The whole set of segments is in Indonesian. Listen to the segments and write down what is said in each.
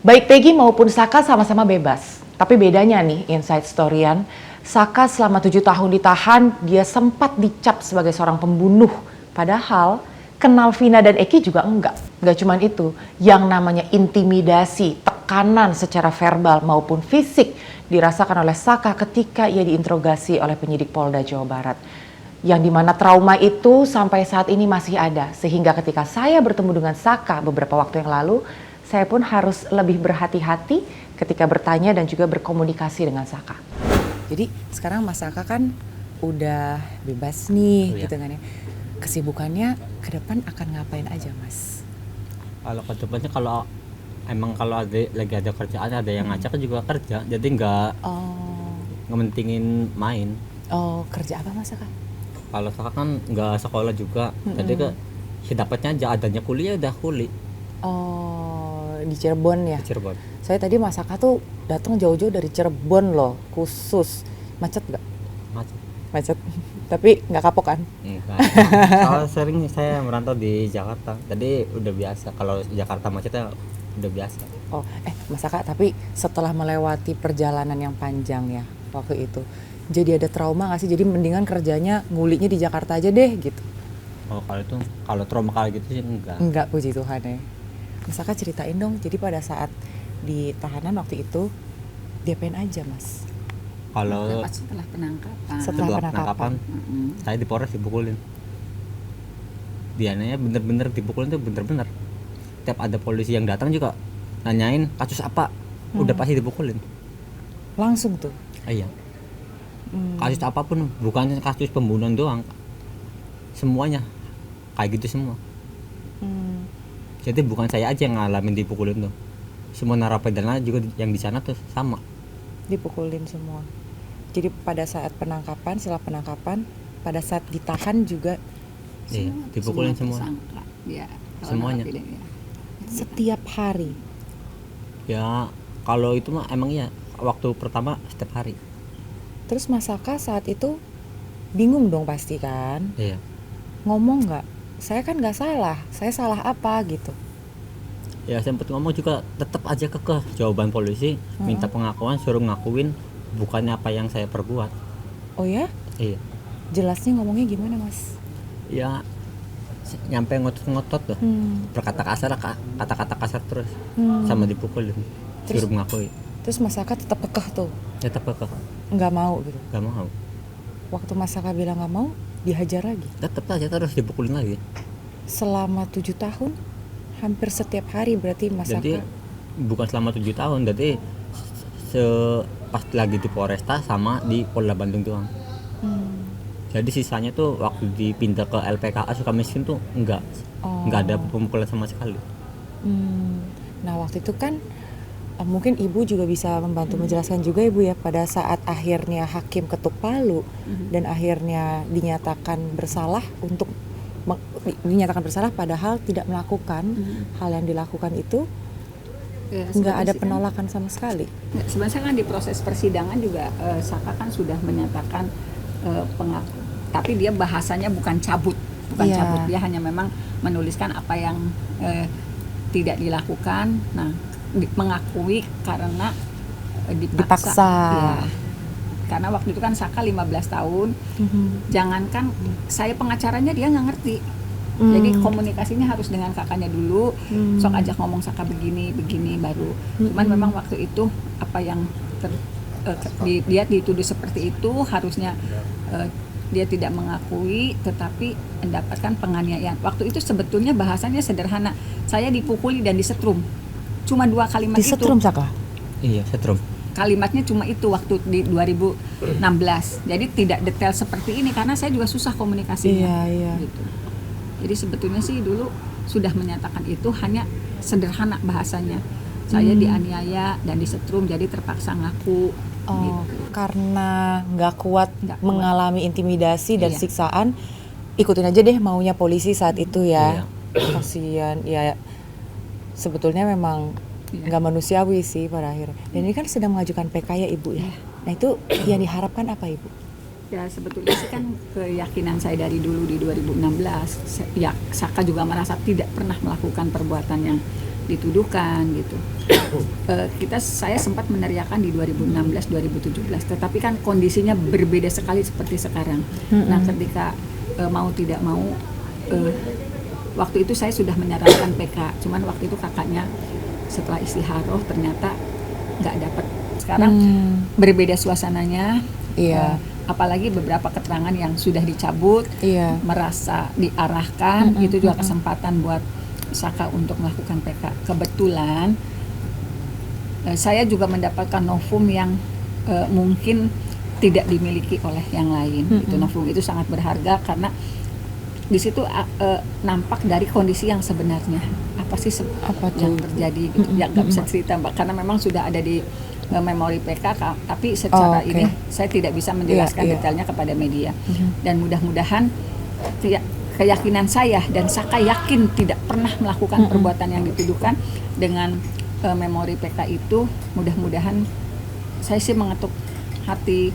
Baik Peggy maupun Saka sama-sama bebas. Tapi bedanya nih, inside storyan, Saka selama 7 tahun ditahan, dia sempat dicap sebagai seorang pembunuh. Padahal kenal Vina dan Eki juga enggak. Enggak cuman itu, yang namanya intimidasi, tekanan secara verbal maupun fisik dirasakan oleh Saka ketika ia diinterogasi oleh penyidik Polda Jawa Barat. Yang dimana trauma itu sampai saat ini masih ada. Sehingga ketika saya bertemu dengan Saka beberapa waktu yang lalu, saya pun harus lebih berhati-hati ketika bertanya dan juga berkomunikasi dengan Saka. Jadi sekarang Mas Saka kan udah bebas nih, gitu kan ya. Kesibukannya ke depan akan ngapain aja, Mas? Kalau ke depannya kalau lagi ada kerjaan, ada yang ngajak juga kerja, jadi nggak ngementingin main. Oh, kerja apa Mas Saka? Kalau Saka kan nggak sekolah juga, jadi dapatnya aja adanya kuliah udah kuliah. Oh, di Cirebon ya? Di Cirebon. Saya tadi Mas Saka tuh datang jauh-jauh dari Cirebon loh, khusus. Macet nggak? Macet. Tapi nggak kapok kan? Enggak. Soalnya sering saya merantau di Jakarta, jadi udah biasa. Kalau Jakarta macetnya udah biasa. Oh, Mas Saka, tapi setelah melewati perjalanan yang panjang ya waktu itu, jadi ada trauma nggak sih? Jadi mendingan kerjanya nguliknya di Jakarta aja deh gitu. Oh, kalau trauma kali gitu sih enggak. Enggak, puji Tuhan ya. Mas Saka ceritain dong, jadi pada saat di tahanan waktu itu diapain aja Mas? Kalau setelah penangkapan. Setelah penangkapan. Saya di Polres dipukulin. Diananya bener-bener dipukulin tuh bener-bener. Tiap ada polisi yang datang juga nanyain kasus apa, udah pasti dipukulin. Langsung tuh? Iya. Kasus apapun, bukannya kasus pembunuhan doang. Semuanya kayak gitu semua. Jadi bukan saya aja yang ngalamin dipukulin tuh. Semua narapidana juga yang di sana tuh sama. Dipukulin semua. Jadi pada saat penangkapan, setelah penangkapan, pada saat ditahan juga dipukulin semua. Ya, semuanya. Setiap hari. Ya, kalau itu mah emang iya, waktu pertama setiap hari. Terus Mas Saka saat itu bingung dong pasti kan? Iya. Ngomong nggak? Saya kan nggak salah, saya salah apa gitu? Ya sempet ngomong juga, tetap aja kekeh jawaban polisi, minta pengakuan, suruh ngakuin bukannya apa yang saya perbuat. Oh ya? Iya. Jelasnya ngomongnya gimana Mas? Ya nyampe ngotot-ngotot tuh, berkata kasar, kata-kata kasar terus, sama dipukulin, suruh mengakui. Terus Mas Saka tetap kekeh tuh? Tetap kekeh. Nggak mau gitu? Nggak mau. Waktu Mas Saka bilang nggak mau, dihajar lagi? Tetap aja terus dipukulin lagi. Selama 7 tahun, hampir setiap hari berarti Mas Saka? Jadi bukan selama 7 tahun, jadi pas lagi di Polresta sama di Polda Bandung doang. Jadi sisanya tuh waktu dipindah ke LPKA Sukamiskin tuh enggak ada pemukulan sama sekali. Nah waktu itu kan mungkin Ibu juga bisa membantu menjelaskan juga Ibu ya, pada saat akhirnya hakim ketuk palu dan akhirnya dinyatakan bersalah padahal tidak melakukan hal yang dilakukan itu, nggak ada penolakan sama sekali. Sebenarnya kan di proses persidangan juga Saka kan sudah menyatakan pengaku, tapi dia bahasanya bukan cabut, cabut, dia hanya memang menuliskan apa yang tidak dilakukan. Nah, mengakui karena dipaksa. Ya. Karena waktu itu kan Saka 15 tahun, jangankan saya pengacaranya dia nggak ngerti. Jadi komunikasinya harus dengan kakaknya dulu, sok ajak ngomong Saka begini baru. Cuman memang waktu itu apa yang dia dituduh seperti itu, harusnya dia tidak mengakui tetapi mendapatkan penganiayaan. Waktu itu sebetulnya bahasanya sederhana, saya dipukuli dan disetrum. Cuma 2 kalimat itu. Disetrum Saka? Iya, setrum. Kalimatnya cuma itu waktu di 2016. Jadi tidak detail seperti ini karena saya juga susah komunikasinya. Iya. Gitu. Jadi sebetulnya sih dulu sudah menyatakan itu, hanya sederhana bahasanya. Saya dianiaya dan disetrum, jadi terpaksa ngaku. Gitu. Karena nggak kuat mengalami intimidasi dan siksaan, ikutin aja deh maunya polisi saat itu ya. Kasian ya, sebetulnya memang nggak manusiawi sih pada akhirnya. Dan ini kan sedang mengajukan PK ya Ibu ya. Nah itu yang diharapkan apa Ibu? Ya sebetulnya sih kan keyakinan saya dari dulu di 2016, ya Saka juga merasa tidak pernah melakukan perbuatan yang dituduhkan gitu. Saya sempat meneriakan di 2016 2017, tetapi kan kondisinya berbeda sekali seperti sekarang. Nah, ketika mau tidak mau waktu itu saya sudah menyarankan PK, cuman waktu itu kakaknya setelah istiharoh ternyata nggak dapat. Sekarang berbeda suasananya. Iya. Apalagi beberapa keterangan yang sudah dicabut, Iya. merasa diarahkan, itu juga kesempatan buat Saka untuk melakukan PK. Kebetulan saya juga mendapatkan novum yang mungkin tidak dimiliki oleh yang lain. Itu novum itu sangat berharga karena di situ nampak dari kondisi yang sebenarnya apa sih yang terjadi gitu. Ya nggak bisa cerita Mbak karena memang sudah ada di memori PK, tapi secara ini saya tidak bisa menjelaskan detailnya kepada media. Dan mudah-mudahan keyakinan saya dan Saka yakin tidak pernah melakukan perbuatan yang dituduhkan dengan memori PK itu. Mudah-mudahan saya sih mengetuk hati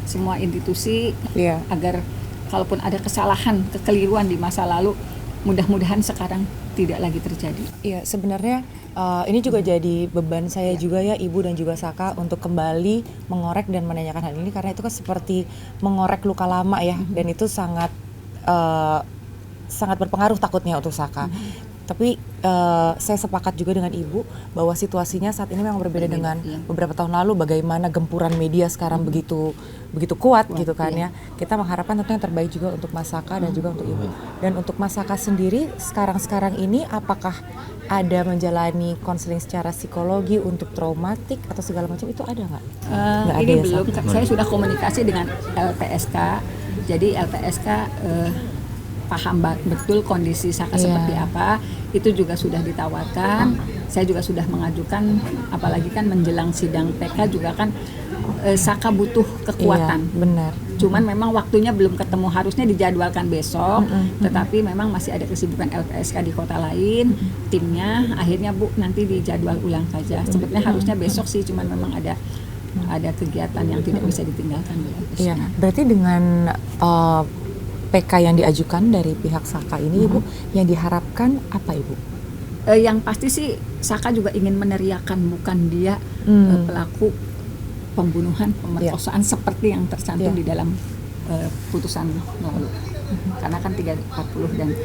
semua institusi agar kalaupun ada kesalahan, kekeliruan di masa lalu, mudah-mudahan sekarang tidak lagi terjadi. Iya, sebenarnya ini juga jadi beban saya juga ya, Ibu dan juga Saka, untuk kembali mengorek dan menanyakan hal ini karena itu kan seperti mengorek luka lama ya, dan itu sangat sangat berpengaruh takutnya untuk Saka. Tapi saya sepakat juga dengan Ibu bahwa situasinya saat ini memang berbeda dengan beberapa tahun lalu. Bagaimana gempuran media sekarang begitu kuat gitu kan ya. Kita mengharapkan tentu yang terbaik juga untuk Mas Saka dan juga untuk Ibu. Dan untuk Mas Saka sendiri sekarang ini apakah ada menjalani konseling secara psikologi untuk traumatik atau segala macam, itu ada nggak? Nggak ada ini ya, belum. Saka? Saya sudah komunikasi dengan LPSK. Jadi LPSK paham betul kondisi Saka seperti apa, itu juga sudah ditawarkan. Saya juga sudah mengajukan, apalagi kan menjelang sidang PK juga kan Saka butuh kekuatan. Iya, benar. Cuman memang waktunya belum ketemu, harusnya dijadwalkan besok, tetapi memang masih ada kesibukan LPSK di kota lain, timnya akhirnya Bu nanti dijadwal ulang saja. Sebetulnya harusnya besok sih, cuman memang ada kegiatan yang tidak bisa ditinggalkan. Iya, berarti dengan PK yang diajukan dari pihak Saka ini, Ibu, yang diharapkan apa, Ibu? Yang pasti sih Saka juga ingin meneriakan bukan dia pelaku pembunuhan, pemerkosaan seperti yang tercantum di dalam putusan lalu. Karena kan 340 dan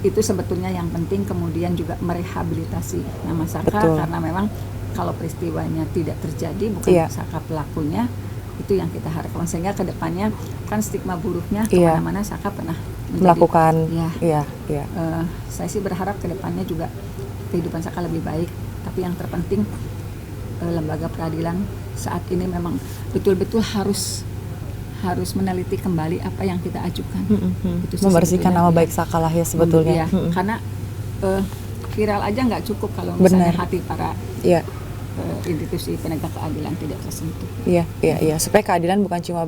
itu sebetulnya yang penting, kemudian juga merehabilitasi nama Saka karena memang kalau peristiwanya tidak terjadi bukan Saka pelakunya. Itu yang kita harapkan sehingga kedepannya kan stigma buruknya kemana-mana Saka pernah melakukan. Saya sih berharap kedepannya juga kehidupan Saka lebih baik, tapi yang terpenting lembaga peradilan saat ini memang betul-betul harus meneliti kembali apa yang kita ajukan. Itu membersihkan nama baik Saka lah ya sebetulnya. Karena viral aja nggak cukup kalau misalnya hati para institusi penegak keadilan tidak tersentuh. Iya. Supaya keadilan bukan cuma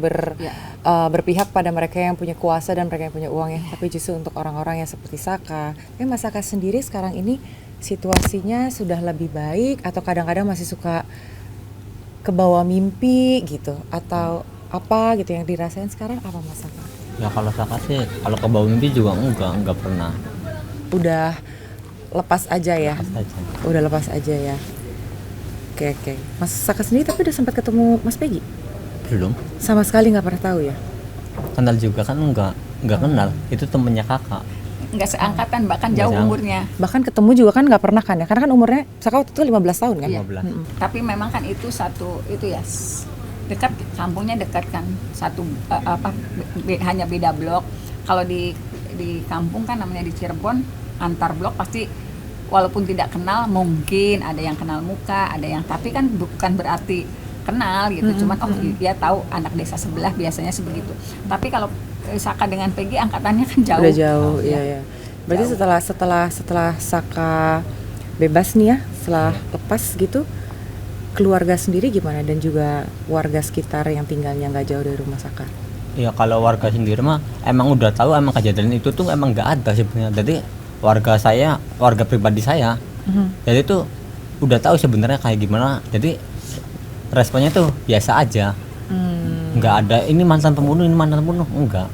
berpihak pada mereka yang punya kuasa dan mereka yang punya uang ya, tapi justru untuk orang-orang yang seperti Saka. Tapi Mas Saka sendiri sekarang ini situasinya sudah lebih baik atau kadang-kadang masih suka kebawa mimpi gitu atau apa gitu yang dirasain sekarang apa Mas Saka? Ya kalau Saka sih kalau kebawa mimpi juga enggak pernah. Udah lepas aja ya. Udah lepas aja ya. Oke. Mas Saka sendiri tapi udah sempat ketemu Mas Peggy? Belum. Sama sekali nggak pernah tahu ya? Kenal juga kan enggak kenal. Itu temennya kakak. Enggak seangkatan, bahkan jauh umurnya. Bahkan ketemu juga kan nggak pernah kan ya? Karena kan umurnya Saka waktu itu 15 tahun kan? 15. Tapi memang kan itu dekat, kampungnya dekat kan. Hanya beda blok. Kalau di kampung kan namanya di Cirebon, antar blok pasti walaupun tidak kenal, mungkin ada yang kenal muka, ada yang, tapi kan bukan berarti kenal gitu. Cuman dia tahu anak desa sebelah, biasanya sebegitu. Tapi kalau Saka dengan Peggy angkatannya kan jauh. Udah jauh, iya. Berarti setelah Saka bebas nih ya, setelah lepas gitu, keluarga sendiri gimana dan juga warga sekitar yang tinggalnya nggak jauh dari rumah Saka? Ya kalau warga sendiri mah emang udah tahu emang kejadian itu tuh emang nggak ada sebenarnya. Jadi warga pribadi saya, jadi tuh udah tahu sebenarnya kayak gimana. Jadi responnya tuh biasa aja, nggak ada ini mantan pembunuh, enggak.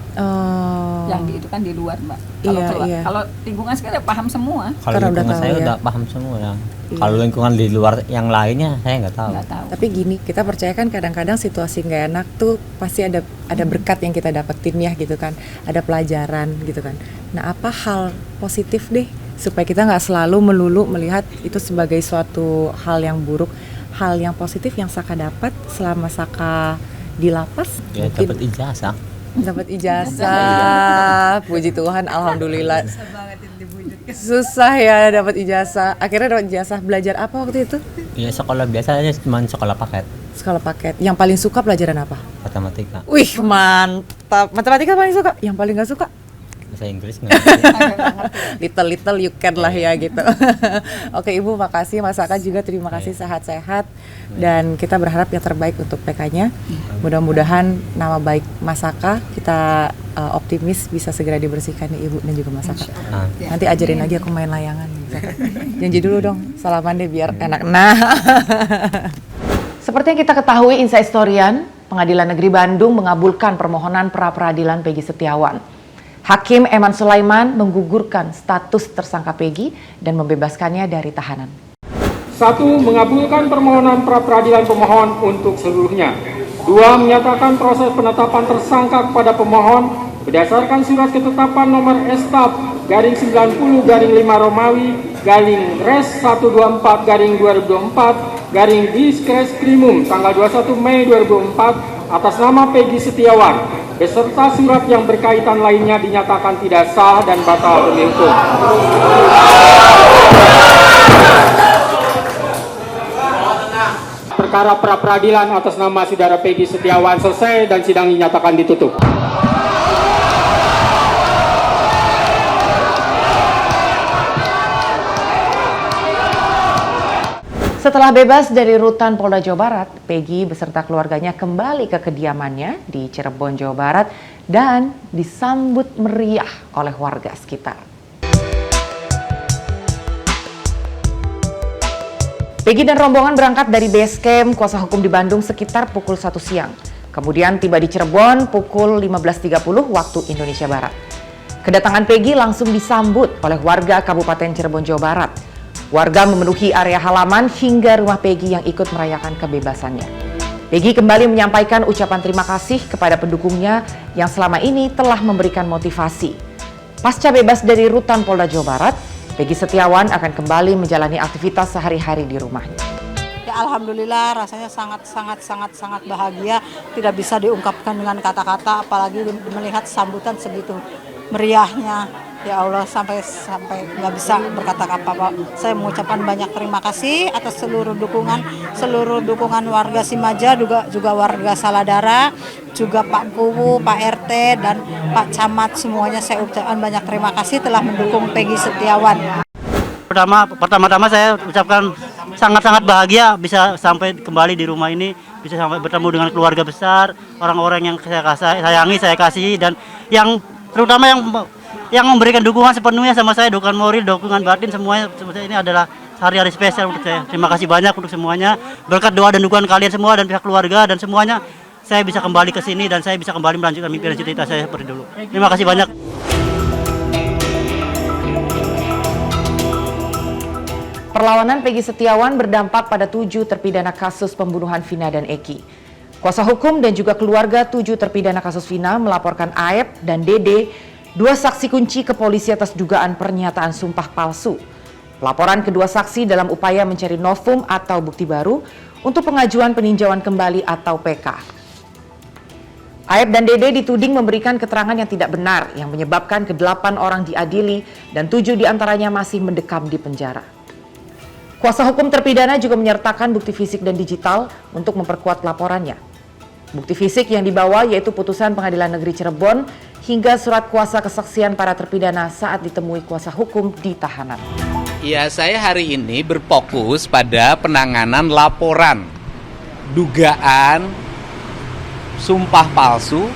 Yang itu kan di luar, Mbak. Iya. Kalau lingkungan sekitar paham semua. Kalau Karena udah lingkungan tahu saya ya. udah paham semua ya. Iya. Kalau lingkungan di luar yang lainnya saya nggak tahu. Nggak tahu. Tapi gini, kita percaya kan kadang-kadang situasi nggak enak tuh pasti ada berkat yang kita dapetin ya gitu kan, ada pelajaran gitu kan. Nah, apa hal positif deh supaya kita nggak selalu melulu melihat itu sebagai suatu hal yang buruk, hal yang positif yang Saka dapat selama Saka di lapas? Ya Mungkin dapat ijazah. dapat ijazah, puji Tuhan, alhamdulillah. Susah ya dapat ijazah. Akhirnya dapat ijazah, belajar apa waktu itu? Ya sekolah biasa aja, cuma sekolah paket Sekolah paket. Yang paling suka pelajaran apa? matematika. Wih, mantap. Matematika paling suka. Yang paling gak suka? Bahasa Inggris nggak ngerti. Little you can lah ya gitu. Oke, Ibu, makasih. Mas Saka juga terima kasih, sehat-sehat. Dan kita berharap yang terbaik untuk PK-nya. Mudah-mudahan nama baik Mas Saka kita optimis bisa segera dibersihkan nih Ibu dan juga Mas Saka. Nanti ajarin lagi aku main layangan. Janji dulu dong, salaman deh biar enak. Nah, seperti yang kita ketahui, Inside Storyan, Pengadilan Negeri Bandung mengabulkan permohonan pra-peradilan Peggy Setiawan. Hakim Eman Sulaiman menggugurkan status tersangka Peggy dan membebaskannya dari tahanan. 1. Mengabulkan permohonan pra-peradilan pemohon untuk seluruhnya. 2. Menyatakan proses penetapan tersangka kepada pemohon berdasarkan surat ketetapan nomor Estaf/90/5 Romawi /Res 124/2024 Diskreskrimum tanggal 21 Mei 2004 atas nama Peggy Setiawan beserta surat yang berkaitan lainnya dinyatakan tidak sah dan batal demi hukum. Perkara pra-peradilan atas nama saudara Peggy Setiawan selesai dan sidang dinyatakan ditutup. Setelah bebas dari rutan Polda Jawa Barat, Peggy beserta keluarganya kembali ke kediamannya di Cirebon, Jawa Barat dan disambut meriah oleh warga sekitar. Peggy dan rombongan berangkat dari base camp kuasa hukum di Bandung sekitar pukul 1 siang. Kemudian tiba di Cirebon pukul 15.30 waktu Indonesia Barat. Kedatangan Peggy langsung disambut oleh warga Kabupaten Cirebon, Jawa Barat. Warga memenuhi area halaman hingga rumah Peggy yang ikut merayakan kebebasannya. Peggy kembali menyampaikan ucapan terima kasih kepada pendukungnya yang selama ini telah memberikan motivasi. Pasca bebas dari rutan Polda Jawa Barat, Peggy Setiawan akan kembali menjalani aktivitas sehari-hari di rumahnya. Ya, alhamdulillah, rasanya sangat bahagia, tidak bisa diungkapkan dengan kata-kata, apalagi melihat sambutan segitu meriahnya. Ya Allah, sampai nggak bisa berkata apa-apa. Saya mengucapkan banyak terima kasih atas seluruh dukungan warga Simaja, juga warga Saladara, juga Pak Puwu, Pak RT dan Pak Camat, semuanya saya ucapkan banyak terima kasih telah mendukung Peggy Setiawan. Pertama-tama saya ucapkan sangat sangat bahagia bisa sampai kembali di rumah ini, bisa sampai bertemu dengan keluarga besar, orang-orang yang saya sayangi, saya kasihi, dan yang terutama yang memberikan dukungan sepenuhnya sama saya, dukungan moral, dukungan batin, semuanya ini adalah hari-hari spesial untuk saya. Terima kasih banyak untuk semuanya. Berkat doa dan dukungan kalian semua dan pihak keluarga dan semuanya, saya bisa kembali ke sini dan saya bisa kembali melanjutkan mimpi dan cita-cita saya seperti dulu. Terima kasih banyak. Perlawanan Peggy Setiawan berdampak pada 7 terpidana kasus pembunuhan Vina dan Eki. Kuasa hukum dan juga keluarga 7 terpidana kasus Vina melaporkan Aep dan Dede, 2 saksi kunci ke polisi atas dugaan pernyataan sumpah palsu. Laporan kedua saksi dalam upaya mencari novum atau bukti baru untuk pengajuan peninjauan kembali atau PK. Aep dan Dede dituding memberikan keterangan yang tidak benar yang menyebabkan ke-8 orang diadili dan 7 diantaranya masih mendekam di penjara. Kuasa hukum terpidana juga menyertakan bukti fisik dan digital untuk memperkuat laporannya. Bukti fisik yang dibawa yaitu putusan Pengadilan Negeri Cirebon hingga surat kuasa kesaksian para terpidana saat ditemui kuasa hukum di tahanan. Ya, saya hari ini berfokus pada penanganan laporan dugaan sumpah palsu,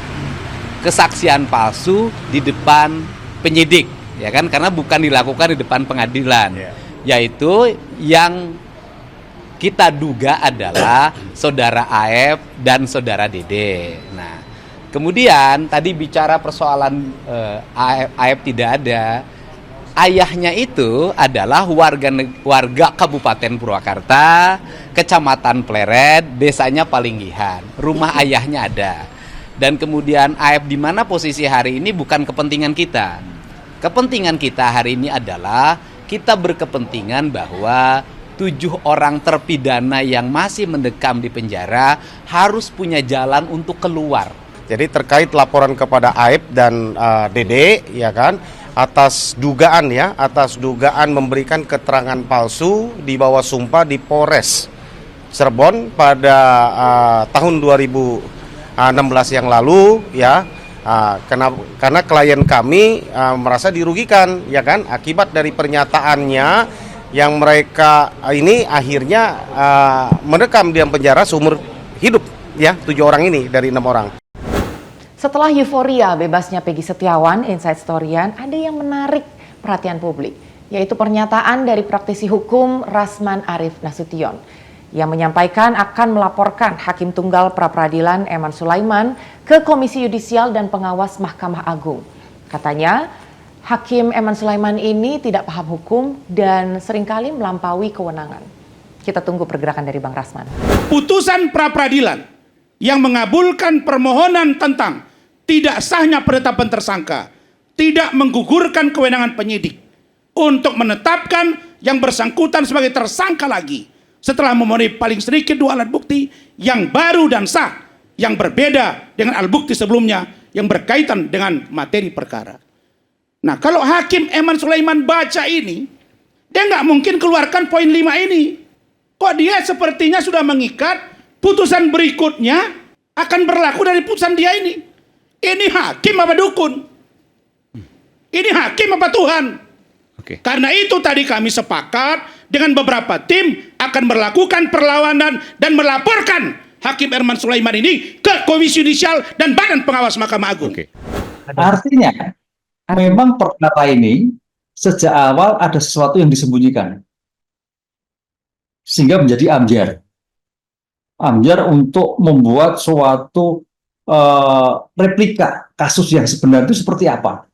kesaksian palsu di depan penyidik, ya kan? Karena bukan dilakukan di depan pengadilan, yaitu yang kita duga adalah saudara Aep dan saudara Dede. Nah, Kemudian tadi bicara persoalan AF tidak ada. Ayahnya itu adalah warga Kabupaten Purwakarta, Kecamatan Pleret, desanya Palinggihan. Rumah ayahnya ada. Dan kemudian AF di mana posisi hari ini bukan kepentingan kita. Kepentingan kita hari ini adalah kita berkepentingan bahwa 7 orang terpidana yang masih mendekam di penjara harus punya jalan untuk keluar. Jadi terkait laporan kepada Aib dan Dede, ya kan, atas dugaan memberikan keterangan palsu di bawah sumpah di Polres Cirebon pada tahun 2016 yang lalu, ya. Karena klien kami merasa dirugikan, ya kan, akibat dari pernyataannya yang mereka ini akhirnya mendekam di penjara seumur hidup, ya, 7 orang ini dari 6 orang. Setelah euforia bebasnya Peggy Setiawan, Inside Storyan ada yang menarik perhatian publik, yaitu pernyataan dari praktisi hukum Rasman Arif Nasution yang menyampaikan akan melaporkan Hakim Tunggal Pra-Peradilan Eman Sulaiman ke Komisi Yudisial dan Pengawas Mahkamah Agung. Katanya, Hakim Eman Sulaiman ini tidak paham hukum dan seringkali melampaui kewenangan. Kita tunggu pergerakan dari Bang Rasman. Putusan pra-peradilan yang mengabulkan permohonan tentang tidak sahnya penetapan tersangka, tidak menggugurkan kewenangan penyidik untuk menetapkan yang bersangkutan sebagai tersangka lagi setelah memenuhi paling sedikit 2 alat bukti yang baru dan sah, yang berbeda dengan alat bukti sebelumnya yang berkaitan dengan materi perkara. Nah, kalau Hakim Eman Sulaiman baca ini, dia nggak mungkin keluarkan poin 5 ini. Kok dia sepertinya sudah mengikat putusan berikutnya akan berlaku dari putusan dia ini. Ini hakim apa dukun? Ini hakim apa Tuhan? Oke. Karena itu tadi kami sepakat dengan beberapa tim akan melakukan perlawanan dan melaporkan Hakim Eman Sulaiman ini ke Komisi Yudisial dan Badan Pengawas Mahkamah Agung. Oke. Artinya, memang perkara ini sejak awal ada sesuatu yang disembunyikan. Sehingga menjadi ambyar. Ambyar untuk membuat suatu replika kasus yang sebenarnya itu seperti apa.